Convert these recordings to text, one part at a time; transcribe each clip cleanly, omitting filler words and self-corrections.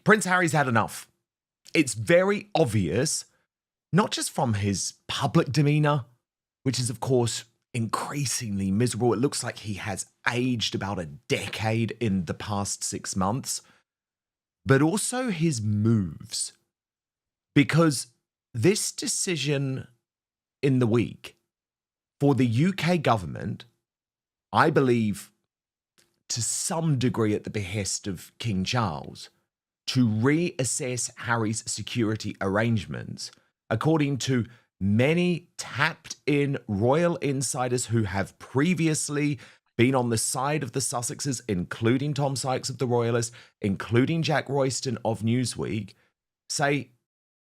Prince Harry's had enough. It's very obvious, not just from his public demeanour, which is, of course, increasingly miserable. It looks like he has aged about a decade in the past 6 months, but also his moves. Because this decision in the week for the UK government, I believe, to some degree at the behest of King Charles, to reassess Harry's security arrangements, according to many tapped-in royal insiders who have previously been on the side of the Sussexes, including Tom Sykes of The Royalist, including Jack Royston of Newsweek, say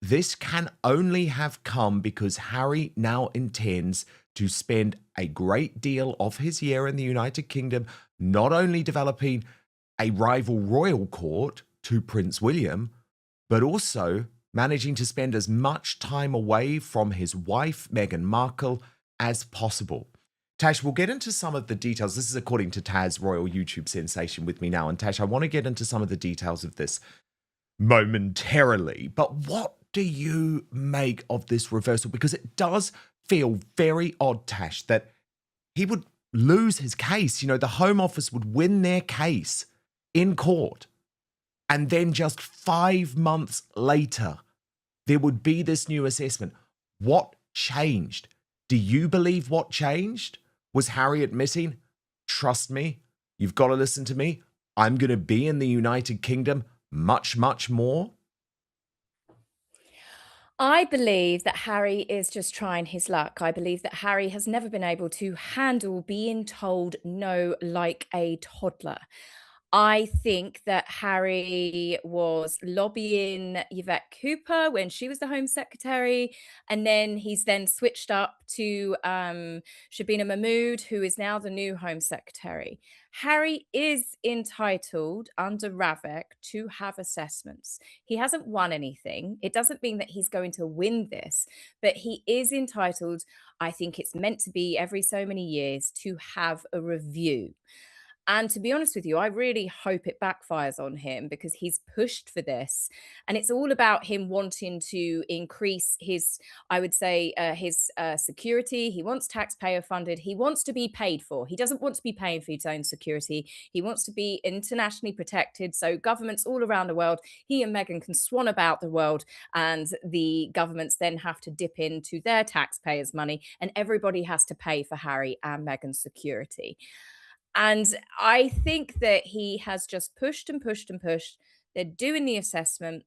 this can only have come because Harry now intends to spend a great deal of his year in the United Kingdom not only developing a rival royal court to Prince William, but also managing to spend as much time away from his wife, Meghan Markle, as possible. Tash, we'll get into some of the details. This is according to Taz, royal YouTube sensation, with me now. And Tash, I want to get into some of the details of this momentarily. But what do you make of this reversal? Because it does feel very odd, Tash, that he would lose his case. You know, the Home Office would win their case in court. And then just 5 months later, there would be this new assessment. What changed? Do you believe what changed? Was Harry admitting, trust me, you've got to listen to me. I'm going to be in the United Kingdom much, much more? I believe that Harry is just trying his luck. I believe that Harry has never been able to handle being told no like a toddler. I think that Harry was lobbying Yvette Cooper when she was the Home Secretary, and then he's then switched up to Shabina Mahmood, who is now the new Home Secretary. Harry is entitled under Ravek to have assessments. He hasn't won anything. It doesn't mean that he's going to win this, but he is entitled, I think it's meant to be every so many years, to have a review. And to be honest with you, I really hope it backfires on him because he's pushed for this. And it's all about him wanting to increase his, I would say, his security. He wants taxpayer funded. He wants to be paid for. He doesn't want to be paying for his own security. He wants to be internationally protected. So governments all around the world, he and Meghan can swan about the world, and the governments then have to dip into their taxpayers' money, and everybody has to pay for Harry and Meghan's security. And I think that he has just pushed and pushed and pushed. They're doing the assessment.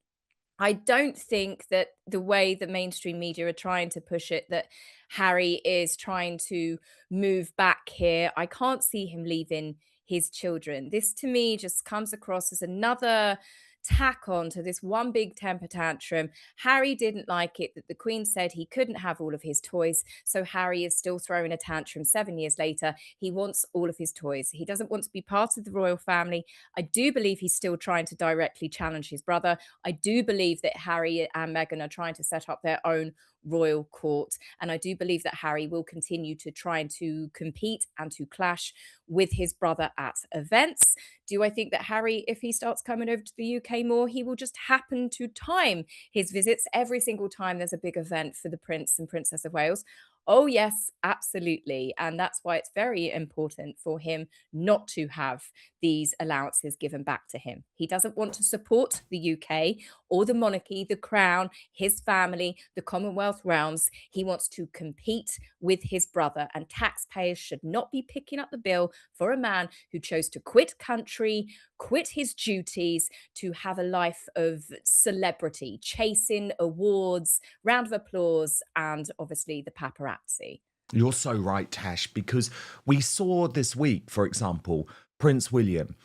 I don't think that the way the mainstream media are trying to push it, that Harry is trying to move back here. I can't see him leaving his children. This to me just comes across as another tack on to this one big temper tantrum. Harry didn't like it that the Queen said he couldn't have all of his toys. So Harry is still throwing a tantrum 7 years later. He wants all of his toys. He doesn't want to be part of the royal family. I do believe he's still trying to directly challenge his brother. I do believe that Harry and Meghan are trying to set up their own royal court. And I do believe that Harry will continue to try to compete and to clash with his brother at events. Do I think that Harry, if he starts coming over to the UK more, he will just happen to time his visits every single time there's a big event for the Prince and Princess of Wales? Oh, yes, absolutely. And that's why it's very important for him not to have these allowances given back to him. He doesn't want to support the UK or the monarchy, the crown, his family, the Commonwealth realms. He wants to compete with his brother, and taxpayers should not be picking up the bill for a man who chose to quit country, quit his duties to have a life of celebrity, chasing awards, round of applause, and obviously the paparazzi. You're so right, Tash, because we saw this week, for example, Prince William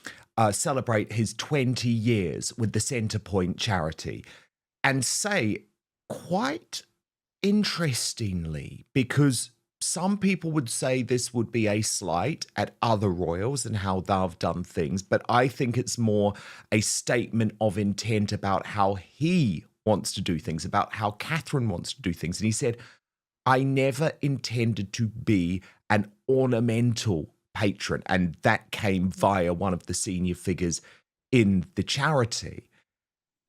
celebrate his 20 years with the Centrepoint charity and say, quite interestingly, because some people would say this would be a slight at other royals and how they've done things, but I think it's more a statement of intent about how he wants to do things, about how Catherine wants to do things. And he said, I never intended to be an ornamental patron. And that came via one of the senior figures in the charity.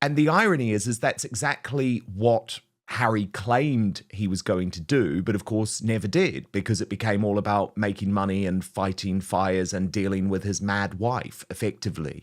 And the irony is that's exactly what Harry claimed he was going to do, but of course never did, because it became all about making money and fighting fires and dealing with his mad wife, effectively.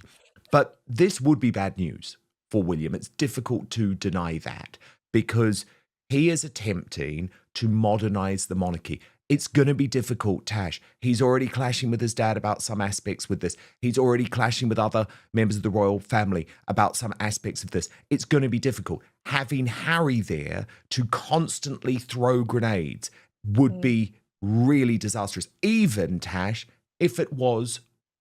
But this would be bad news for William. It's difficult to deny that, because he is attempting to modernize the monarchy. It's going to be difficult, Tash. He's already clashing with his dad about some aspects with this. He's already clashing with other members of the royal family about some aspects of this. It's going to be difficult. Having Harry there to constantly throw grenades would be really disastrous. Even, Tash, if it was,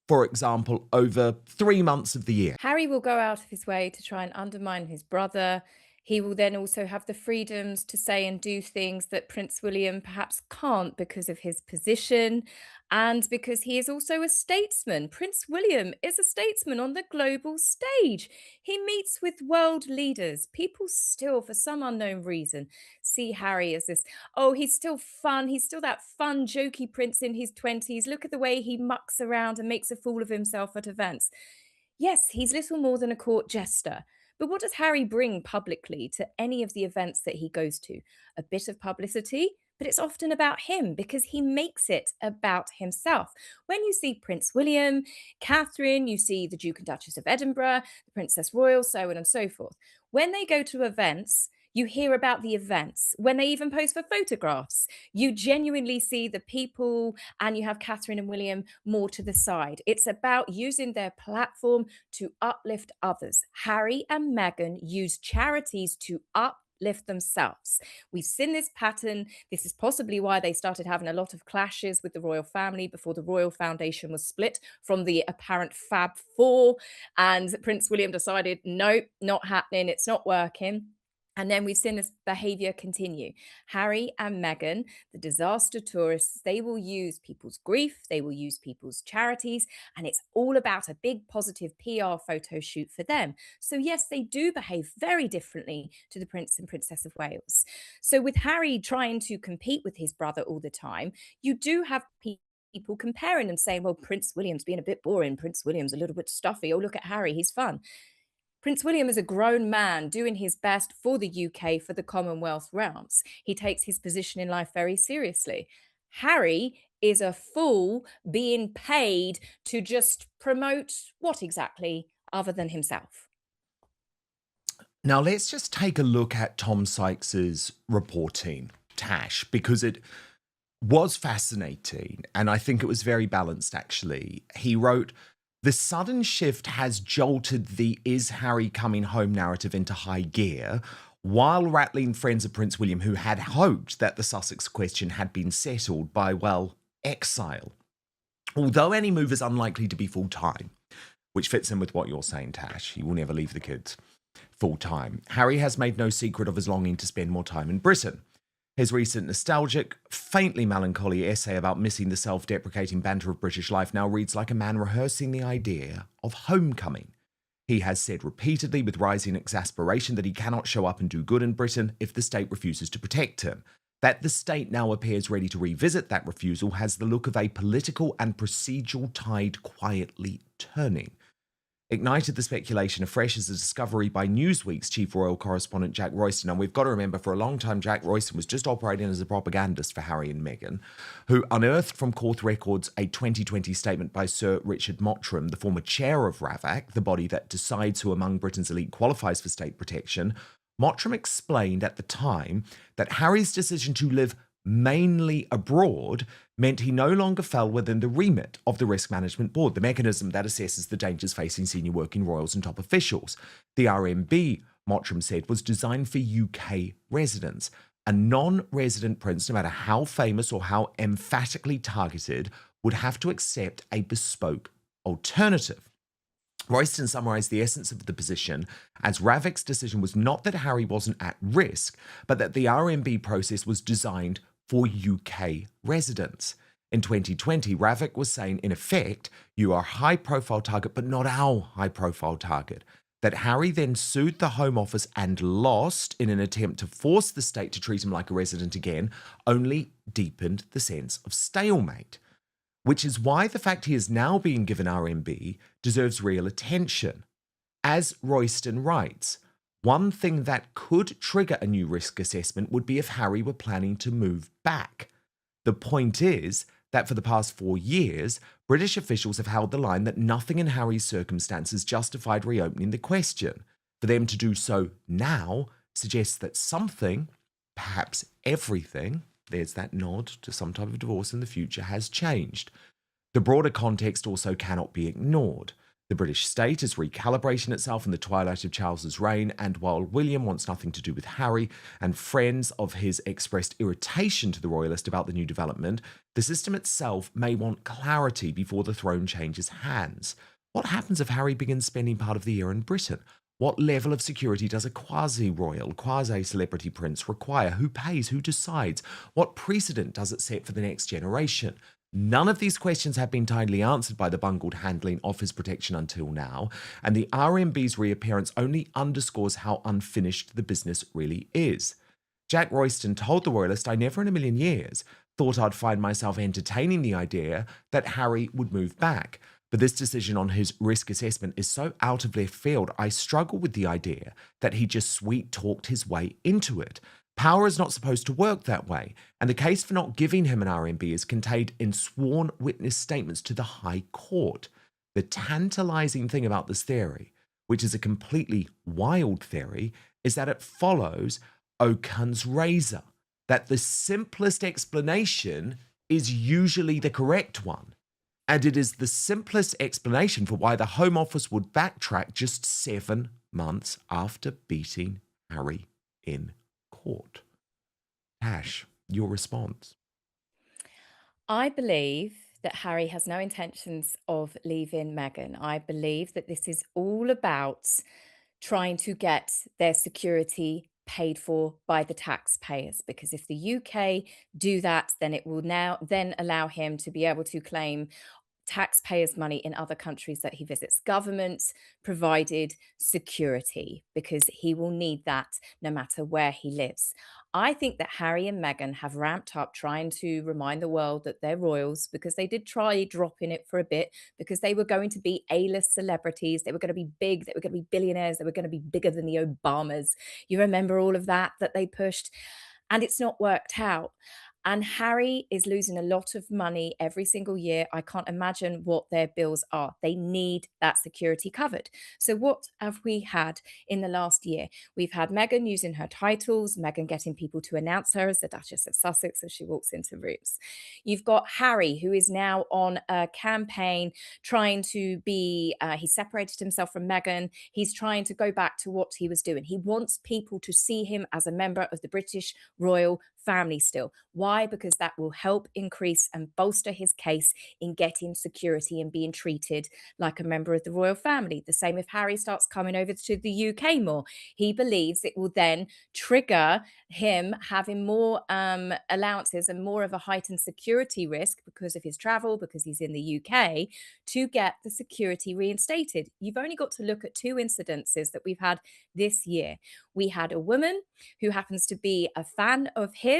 for example, over 3 months of the year. Harry will go out of his way to try and undermine his brother. He will then also have the freedoms to say and do things that Prince William perhaps can't because of his position and because he is also a statesman. Prince William is a statesman on the global stage. He meets with world leaders. People still, for some unknown reason, see Harry as this, oh, he's still fun. He's still that fun, jokey prince in his 20s. Look at the way he mucks around and makes a fool of himself at events. Yes, he's little more than a court jester. But what does Harry bring publicly to any of the events that he goes to? A bit of publicity, but it's often about him because he makes it about himself. When you see Prince William, Catherine, you see the Duke and Duchess of Edinburgh, the Princess Royal, so on and so forth. When they go to events, you hear about the events. When they even pose for photographs, you genuinely see the people, and you have Catherine and William more to the side. It's about using their platform to uplift others. Harry and Meghan use charities to uplift themselves. We've seen this pattern. This is possibly why they started having a lot of clashes with the royal family before the Royal Foundation was split from the apparent Fab Four. And Prince William decided, nope, not happening. It's not working. And then we've seen this behavior continue. Harry and Meghan, the disaster tourists, they will use people's grief, they will use people's charities, and it's all about a big positive PR photo shoot for them. So, yes, they do behave very differently to the Prince and Princess of Wales. So, with Harry trying to compete with his brother all the time, you do have people comparing and saying, well, Prince William's being a bit boring. Prince William's a little bit stuffy. Oh, look at Harry, he's fun. Prince William is a grown man doing his best for the UK, for the Commonwealth realms. He takes his position in life very seriously. Harry is a fool being paid to just promote what exactly other than himself? Now, let's just take a look at Tom Sykes's reporting, Tash, because it was fascinating and I think it was very balanced, actually. He wrote, the sudden shift has jolted the "is Harry coming home" narrative into high gear, while rattling friends of Prince William who had hoped that the Sussex question had been settled by, well, exile. Although any move is unlikely to be full-time, which fits in with what you're saying, Tash. He will never leave the kids full-time. Harry has made no secret of his longing to spend more time in Britain. His recent nostalgic, faintly melancholy essay about missing the self-deprecating banter of British life now reads like a man rehearsing the idea of homecoming. He has said repeatedly with rising exasperation that he cannot show up and do good in Britain if the state refuses to protect him. That the state now appears ready to revisit that refusal has the look of a political and procedural tide quietly turning. Ignited the speculation afresh as a discovery by Newsweek's chief royal correspondent Jack Royston. And we've got to remember, for a long time, Jack Royston was just operating as a propagandist for Harry and Meghan, who unearthed from court records a 2020 statement by Sir Richard Mottram, the former chair of RAVAC, the body that decides who among Britain's elite qualifies for state protection. Mottram explained at the time that Harry's decision to live mainly abroad meant he no longer fell within the remit of the Risk Management Board, the mechanism that assesses the dangers facing senior working royals and top officials. The RMB, Mottram said, was designed for UK residents. A non-resident prince, no matter how famous or how emphatically targeted, would have to accept a bespoke alternative. Royston summarised the essence of the position as RAVAC's decision was not that Harry wasn't at risk, but that the RMB process was designed for UK residents. In 2020, RAVAC was saying, in effect, you are a high-profile target, but not our high-profile target. That Harry then sued the Home Office and lost in an attempt to force the state to treat him like a resident again only deepened the sense of stalemate. Which is why the fact he is now being given RMB deserves real attention. As Royston writes, One thing that could trigger a new risk assessment would be if Harry were planning to move back. The point is that for the past 4 years, British officials have held the line that nothing in Harry's circumstances justified reopening the question. For them to do so now suggests that something, perhaps everything, there's that nod to some type of divorce in the future, has changed. The broader context also cannot be ignored. The British state is recalibrating itself in the twilight of Charles's reign, and while William wants nothing to do with Harry, and friends of his expressed irritation to the royalist about the new development, the system itself may want clarity before the throne changes hands. What happens if Harry begins spending part of the year in Britain? What level of security does a quasi-royal, quasi-celebrity prince require? Who pays? Who decides? What precedent does it set for the next generation? None of these questions have been tidily answered by the bungled handling of his protection until now, and the RMB's reappearance only underscores how unfinished the business really is. Jack Royston told the royalist, "I never in a million years thought I'd find myself entertaining the idea that Harry would move back. But this decision on his risk assessment is so out of left field, I struggle with the idea that he just sweet-talked his way into it. Power is not supposed to work that way, and the case for not giving him an RMB is contained in sworn witness statements to the High Court. The tantalizing thing about this theory, which is a completely wild theory, is that it follows Oaken's razor, that the simplest explanation is usually the correct one. And it is the simplest explanation for why the Home Office would backtrack just 7 months after beating Harry in court. Tash, your response? I believe that Harry has no intentions of leaving Meghan. I believe that this is all about trying to get their security paid for by the taxpayers, because if the UK do that, then it will now then allow him to be able to claim taxpayers' money in other countries that he visits. Governments provided security, because he will need that no matter where he lives. I think that Harry and Meghan have ramped up trying to remind the world that they're royals, because they did try dropping it for a bit, because they were going to be A-list celebrities. They were going to be big. They were going to be billionaires. They were going to be bigger than the Obamas. You remember all of that they pushed, and it's not worked out. And Harry is losing a lot of money every single year. I can't imagine what their bills are. They need that security covered. So, what have we had in the last year? We've had Meghan using her titles, Meghan getting people to announce her as the Duchess of Sussex as she walks into rooms. You've got Harry, who is now on a campaign trying to be, he separated himself from Meghan. He's trying to go back to what he was doing. He wants people to see him as a member of the British royal family still. Why? Because that will help increase and bolster his case in getting security and being treated like a member of the royal family. The same if Harry starts coming over to the UK more. He believes it will then trigger him having more allowances and more of a heightened security risk because of his travel, because he's in the UK, to get the security reinstated. You've only got to look at 2 incidences that we've had this year. We had a woman who happens to be a fan of his,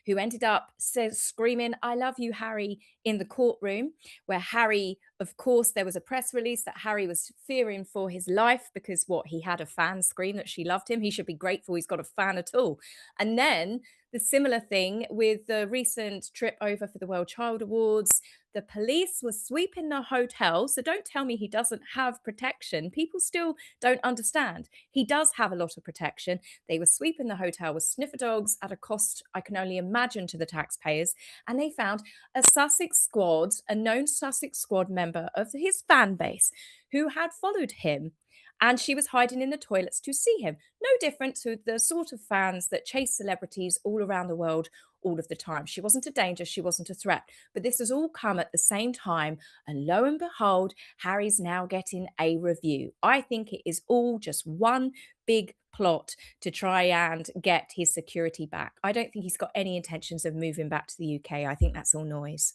who ended up screaming, "I love you, Harry," in the courtroom, where Harry, of course, there was a press release that Harry was fearing for his life because he had a fan scream that she loved him. He should be grateful he's got a fan at all. And then the similar thing with the recent trip over for the World Child Awards. The police were sweeping the hotel. So don't tell me he doesn't have protection. People still don't understand. He does have a lot of protection. They were sweeping the hotel with sniffer dogs at a cost I can only imagine to the taxpayers. And they found a known Sussex Squad member of his fan base who had followed him. And she was hiding in the toilets to see him. No different to the sort of fans that chase celebrities all around the world all of the time. She wasn't a danger, she wasn't a threat. But this has all come at the same time. And lo and behold, Harry's now getting a review. I think it is all just one big plot to try and get his security back. I don't think he's got any intentions of moving back to the UK. I think that's all noise.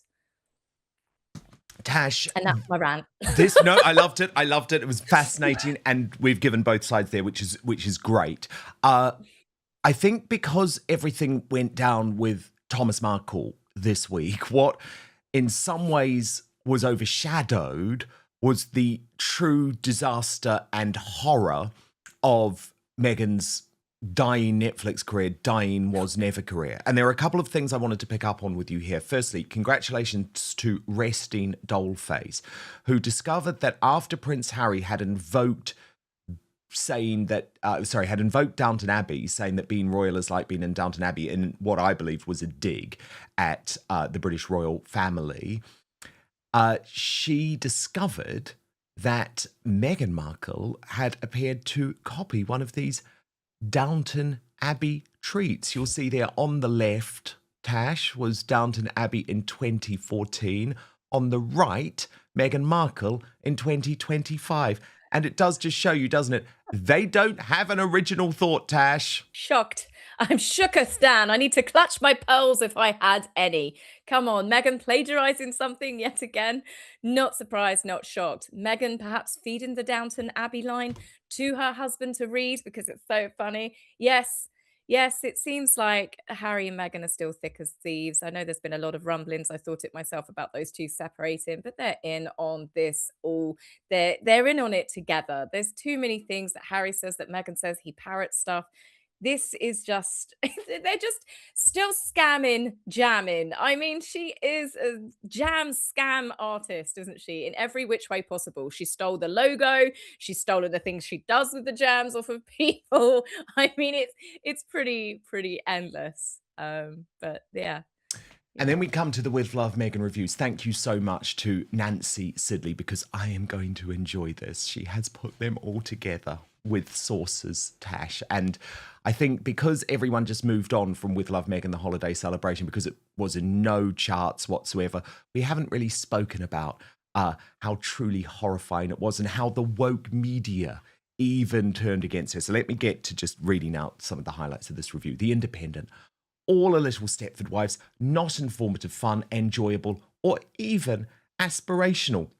Tash, And that's my rant. no, I loved it. I loved it. It was fascinating, and we've given both sides there, which is great. I think because everything went down with Thomas Markle this week, what in some ways was overshadowed was the true disaster and horror of Meghan's dying Netflix career, dying was never career. And there are a couple of things I wanted to pick up on with you here. Firstly, congratulations to Resting Dollface, who discovered that after Prince Harry had invoked Downton Abbey, saying that being royal is like being in Downton Abbey, in what I believed was a dig at the British royal family, she discovered that Meghan Markle had appeared to copy one of these Downton Abbey treats. You'll see there on the left, Tash, was Downton Abbey in 2014. On the right, Meghan Markle in 2025. And it does just show you, doesn't it? They don't have an original thought, Tash. Shocked. I'm shooketh, Dan. I need to clutch my pearls if I had any. Come on, Meghan plagiarising something yet again? Not surprised, not shocked. Meghan perhaps feeding the Downton Abbey line to her husband to read because it's so funny. Yes, it seems like Harry and Meghan are still thick as thieves. I know there's been a lot of rumblings. I thought it myself about those two separating, but they're in on this all. They're in on it together. There's too many things that Harry says that Meghan says. He parrots stuff. This is just, they're just still scamming, jamming. I mean, she is a jam scam artist, isn't she? In every which way possible. She stole the logo. She's stolen the things she does with the jams off of people. I mean, it's pretty endless. But yeah. And then we come to the With Love Meghan reviews. Thank you so much to Nancy Sidley, because I am going to enjoy this. She has put them all together with sources, Tash. And I think because everyone just moved on from With Love Meghan, the holiday celebration, because it was in no charts whatsoever, we haven't really spoken about how truly horrifying it was and how the woke media even turned against her. So let me get to just reading out some of the highlights of this review. The Independent. All a little Stepford Wives, not informative, fun, enjoyable, or even aspirational.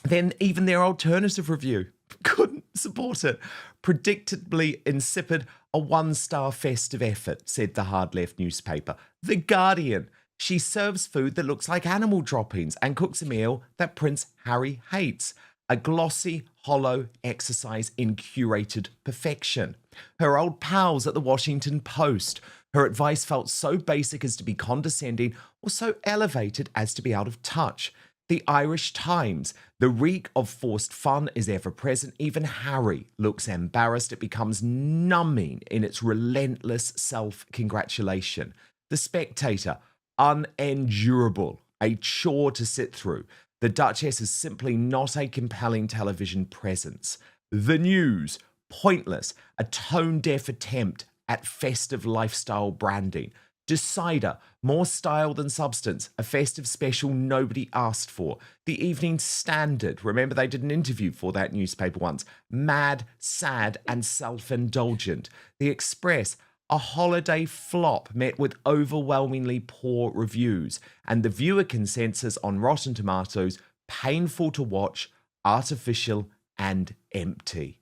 Then even their alternative review couldn't support it. Predictably insipid, a one-star festive effort, said the hard left newspaper. The Guardian. She serves food that looks like animal droppings and cooks a meal that Prince Harry hates. A glossy, hollow exercise in curated perfection. Her old pals at the Washington Post. Her advice felt so basic as to be condescending or so elevated as to be out of touch. The Irish Times. The reek of forced fun is ever present. Even Harry looks embarrassed. It becomes numbing in its relentless self-congratulation. The Spectator. Unendurable. A chore to sit through. The Duchess is simply not a compelling television presence. The News. Pointless. A tone-deaf attempt at festive lifestyle branding. Decider, more style than substance, a festive special nobody asked for. The Evening Standard, remember they did an interview for that newspaper once. Mad, sad, and self-indulgent. The Express, a holiday flop met with overwhelmingly poor reviews. And the viewer consensus on Rotten Tomatoes, painful to watch, artificial, and empty.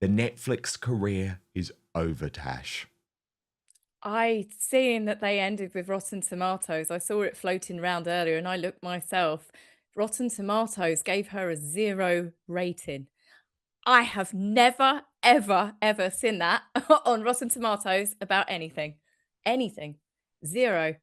The Netflix career is over, Tash. I seen that they ended with Rotten Tomatoes. I saw it floating around earlier and I looked myself. Rotten Tomatoes gave her a 0 rating. I have never, ever seen that on Rotten Tomatoes about anything. Anything. 0.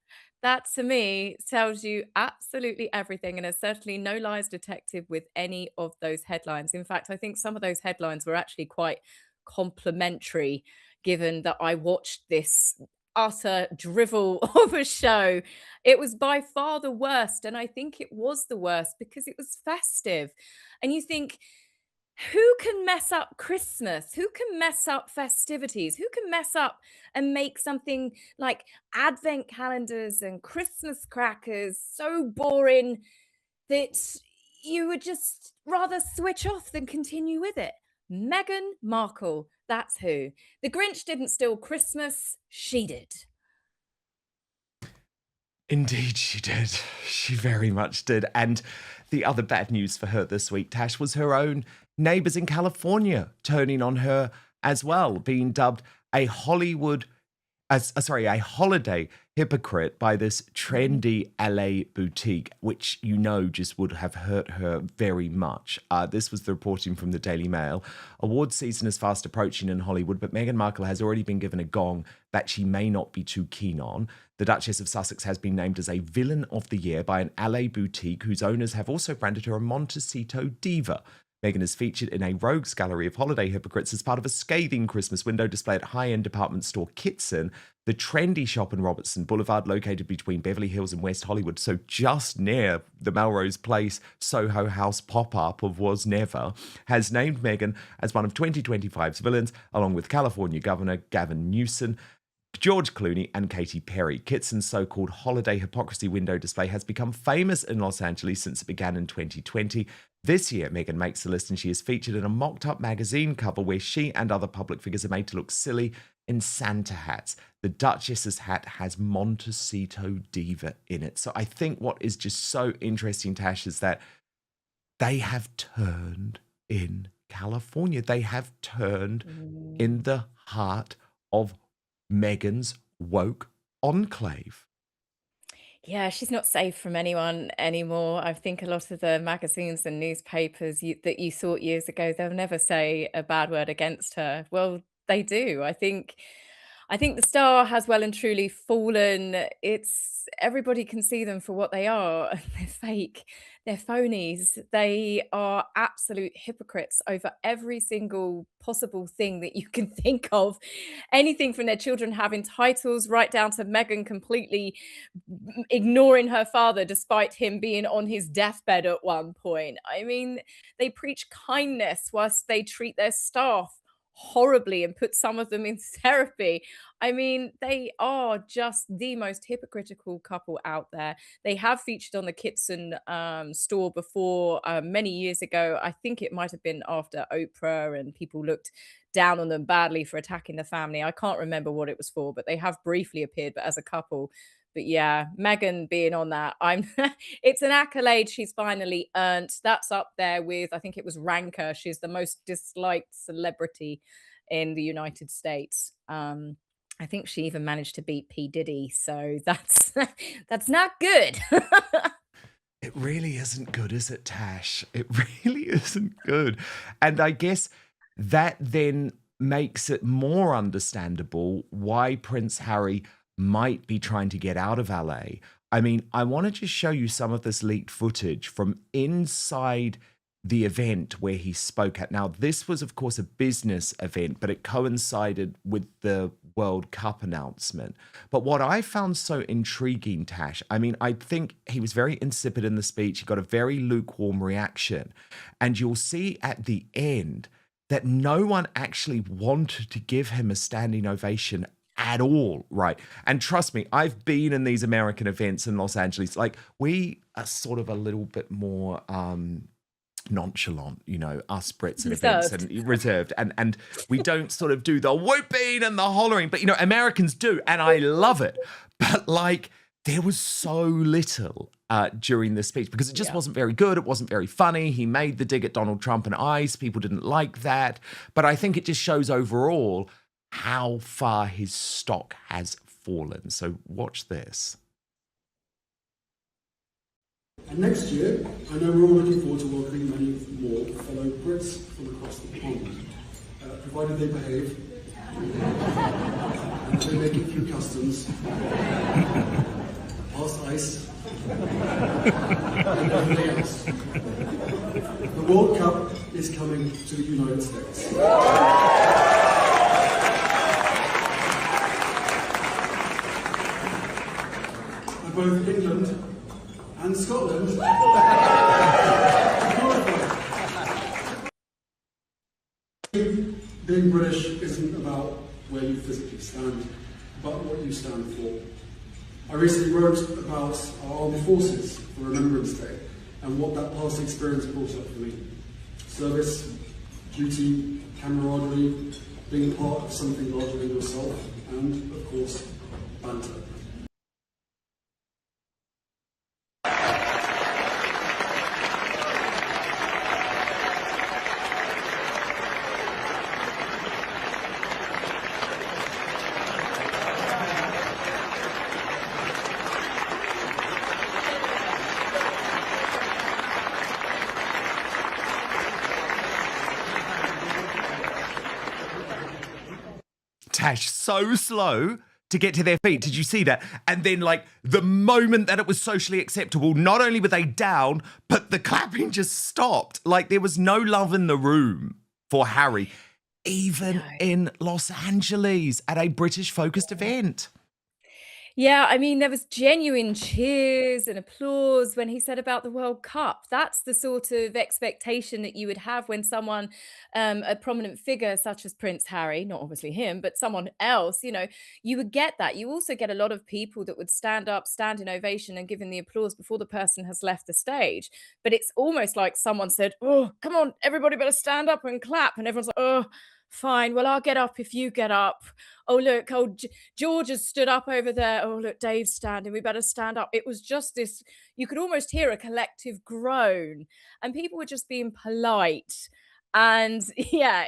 That to me tells you absolutely everything, and there's certainly no lies detected with any of those headlines. In fact, I think some of those headlines were actually quite complimentary, given that I watched this utter drivel of a show. It was by far the worst, and I think it was the worst because it was festive. And you think, who can mess up Christmas? Who can mess up festivities? Who can mess up and make something like advent calendars and Christmas crackers so boring that you would just rather switch off than continue with it? Meghan Markle, that's who. The Grinch didn't steal Christmas, she did. Indeed, she did. She very much did. And the other bad news for her this week, Tash, was her own neighbours in California turning on her as well, being dubbed a holiday hypocrite by this trendy LA boutique, which just would have hurt her very much. This was the reporting from the Daily Mail. Awards season is fast approaching in Hollywood, but Meghan Markle has already been given a gong that she may not be too keen on. The Duchess of Sussex has been named as a Villain of the Year by an LA boutique whose owners have also branded her a Montecito diva. Meghan is featured in a rogues gallery of holiday hypocrites as part of a scathing Christmas window display at high-end department store Kitson, the trendy shop in Robertson Boulevard, located between Beverly Hills and West Hollywood, so just near the Melrose Place Soho House pop-up of Was Never, has named Meghan as one of 2025's villains, along with California Governor Gavin Newsom, George Clooney and Katy Perry. Kitson's so-called holiday hypocrisy window display has become famous in Los Angeles since it began in 2020. This year, Meghan makes the list and she is featured in a mocked-up magazine cover where she and other public figures are made to look silly in Santa hats. The Duchess's hat has Montecito Diva in it. So I think what is just so interesting, Tash, is that they have turned in California. They have turned in the heart of Meghan's woke enclave. Yeah, she's not safe from anyone anymore. I think a lot of the magazines and newspapers that you thought years ago, they'll never say a bad word against her. Well, they do. I think the star has well and truly fallen. It's everybody can see them for what they are. They're fake. They're phonies. They are absolute hypocrites over every single possible thing that you can think of. Anything from their children having titles right down to Meghan completely ignoring her father despite him being on his deathbed at one point. I mean, they preach kindness whilst they treat their staff horribly and put some of them in therapy. I mean, they are just the most hypocritical couple out there. They have featured on the Kitson store before many years ago. I think it might have been after Oprah and people looked down on them badly for attacking the family. I can't remember what it was for, but they have briefly appeared, but as a couple. But yeah, Meghan being on that, it's an accolade she's finally earned. That's up there with, I think it was Ranker. She's the most disliked celebrity in the United States. I think she even managed to beat P. Diddy. So that's that's not good. It really isn't good, is it, Tash? It really isn't good. And I guess that then makes it more understandable why Prince Harry might be trying to get out of LA. I mean, I want to just show you some of this leaked footage from inside the event where he spoke at. Now, this was, of course, a business event, but it coincided with the World Cup announcement. But what I found so intriguing, Tash, I mean, I think he was very insipid in the speech. He got a very lukewarm reaction. And you'll see at the end that no one actually wanted to give him a standing ovation at all, right? And trust me, I've been in these American events in Los Angeles. Like, we are sort of a little bit more nonchalant, us Brits at events, and reserved, and we don't sort of do the whooping and the hollering, but Americans do, and I love it. But like, there was so little during the speech because it just wasn't very good. It wasn't very funny. He made the dig at Donald Trump and ICE. People didn't like that. But I think it just shows overall how far his stock has fallen. So watch this. And next year, I know we're all looking forward to welcoming many more fellow Brits from across the pond, provided they behave and they make it through customs, past ICE, and everything else. The World Cup is coming to the United States. Both England and Scotland. Being British isn't about where you physically stand, but what you stand for. I recently wrote about our armed forces for Remembrance Day and what that past experience brought up for me. Service, duty, camaraderie, being part of something larger than yourself, and, of course, banter. Tash, so slow to get to their feet. Did you see that? And then, like, the moment that it was socially acceptable, not only were they down, but the clapping just stopped. Like, there was no love in the room for Harry, even in Los Angeles at a British-focused event. Yeah, I mean, there was genuine cheers and applause when he said about the World Cup. That's the sort of expectation that you would have when someone, a prominent figure such as Prince Harry, not obviously him, but someone else, you would get that. You also get a lot of people that would stand up, stand in ovation and giving the applause before the person has left the stage. But it's almost like someone said, "Oh, come on, everybody better stand up and clap." And everyone's like, "Oh, fine. Well, I'll get up if you get up. Oh, look, George has stood up over there. Oh, look, Dave's standing. We better stand up." It was just this, you could almost hear a collective groan, and people were just being polite. And yeah,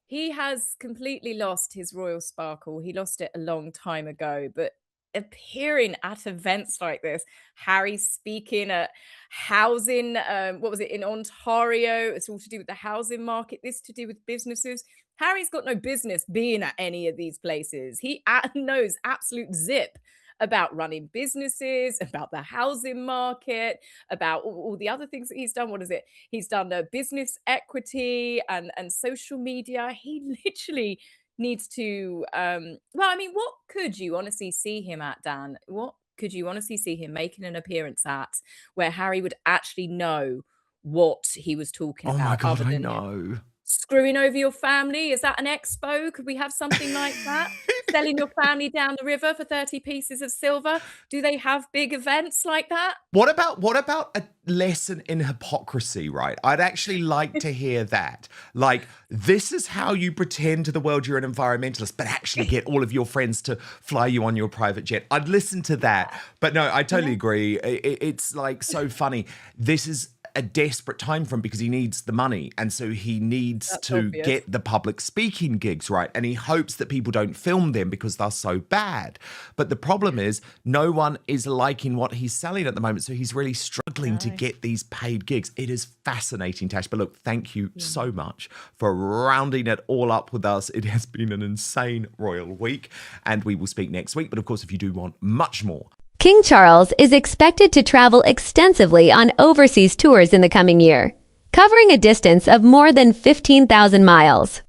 he has completely lost his royal sparkle. He lost it a long time ago, but appearing at events like this, Harry speaking at housing, what was it, in Ontario? It's all to do with the housing market, this to do with businesses. Harry's got no business being at any of these places. He knows absolute zip about running businesses, about the housing market, about all the other things that he's done. What is it? He's done business equity and social media. He literally needs to, well, I mean, what could you honestly see him at, Dan? What could you honestly see him making an appearance at where Harry would actually know what he was talking Oh my about, God, other I than know. screwing over your family? Is that an expo? Could we have something like that? Selling your family down the river for 30 pieces of silver? Do they have big events like that? What about a lesson in hypocrisy, right? I'd actually like to hear that. Like, this is how you pretend to the world you're an environmentalist, but actually get all of your friends to fly you on your private jet. I'd listen to that. But no, I totally agree. It's like so funny. This is a desperate time for him because he needs the money. And so he needs That's to obvious. get the public speaking gigs, right? And he hopes that people don't film them because they're so bad. But the problem is no one is liking what he's selling at the moment. So he's really struggling to get these paid gigs. It is fascinating, Tash. But look, thank you so much for rounding it all up with us. It has been an insane royal week, and we will speak next week. But of course, if you do want much more, King Charles is expected to travel extensively on overseas tours in the coming year, covering a distance of more than 15,000 miles.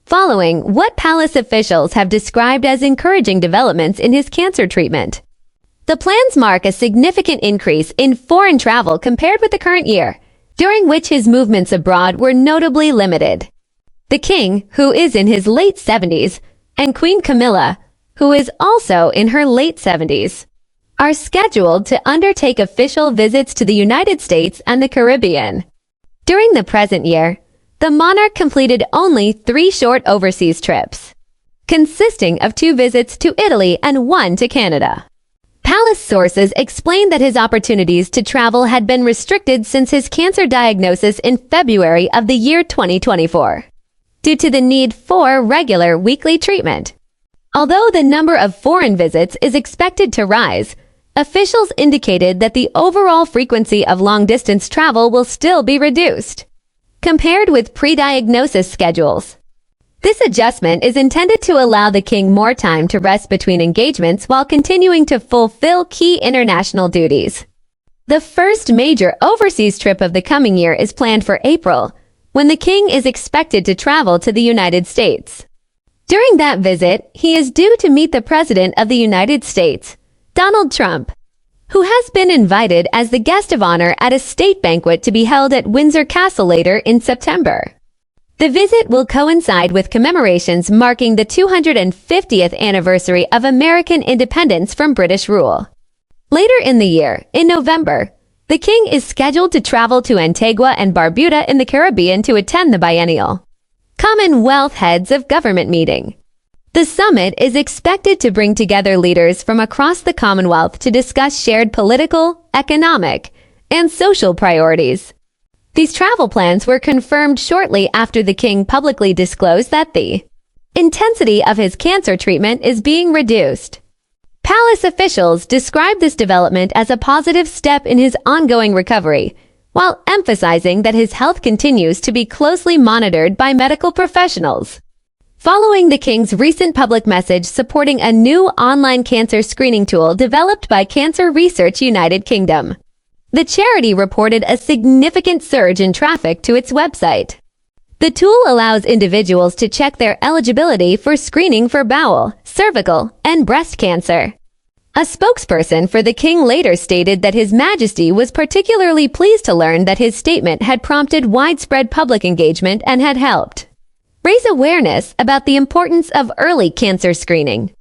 Following what palace officials have described as encouraging developments in his cancer treatment. The plans mark a significant increase in foreign travel compared with the current year, during which his movements abroad were notably limited. The king, who is in his late 70s, and Queen Camilla, who is also in her late 70s, are scheduled to undertake official visits to the United States and the Caribbean. During the present year, the monarch completed only 3 short overseas trips, consisting of 2 visits to Italy and 1 to Canada. Palace sources explained that his opportunities to travel had been restricted since his cancer diagnosis in February of the year 2024, due to the need for regular weekly treatment. Although the number of foreign visits is expected to rise, officials indicated that the overall frequency of long-distance travel will still be reduced, compared with pre-diagnosis schedules. This adjustment is intended to allow the king more time to rest between engagements while continuing to fulfill key international duties. The first major overseas trip of the coming year is planned for April, when the king is expected to travel to the United States. During that visit, he is due to meet the President of the United States, Donald Trump, who has been invited as the guest of honor at a state banquet to be held at Windsor Castle later in September. The visit will coincide with commemorations marking the 250th anniversary of American independence from British rule. Later in the year, in November, the king is scheduled to travel to Antigua and Barbuda in the Caribbean to attend the biennial Commonwealth Heads of Government meeting. The summit is expected to bring together leaders from across the Commonwealth to discuss shared political, economic, and social priorities. These travel plans were confirmed shortly after the king publicly disclosed that the intensity of his cancer treatment is being reduced. Palace officials described this development as a positive step in his ongoing recovery, while emphasizing that his health continues to be closely monitored by medical professionals. following the King's recent public message supporting a new online cancer screening tool developed by Cancer Research United Kingdom. The charity reported a significant surge in traffic to its website. The tool allows individuals to check their eligibility for screening for bowel, cervical, and breast cancer. A spokesperson for the King later stated that His Majesty was particularly pleased to learn that his statement had prompted widespread public engagement and had helped raise awareness about the importance of early cancer screening.